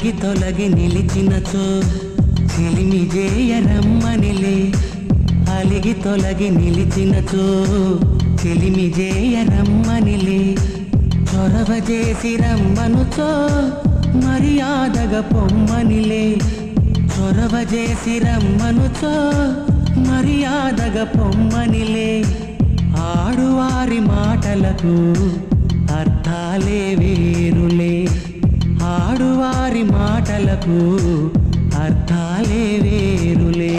అలిగి తొలగి నిలిచినచో చెలిమి జేయరమ్మనిలే అలిగి తొలగి నిలిచినచో చెలిమి జేయరమ్మనిలే చొరవ చేసి రమ్మనుచో మర్యాదగా పొమ్మనిలే చొరవ చేసి రమ్మనుచో మర్యాదగా పొమ్మనిలే ఆడువారి మాటలకు అర్థాలే వేరులే ఆడువారి మాటలకు అర్థాలే వేరులే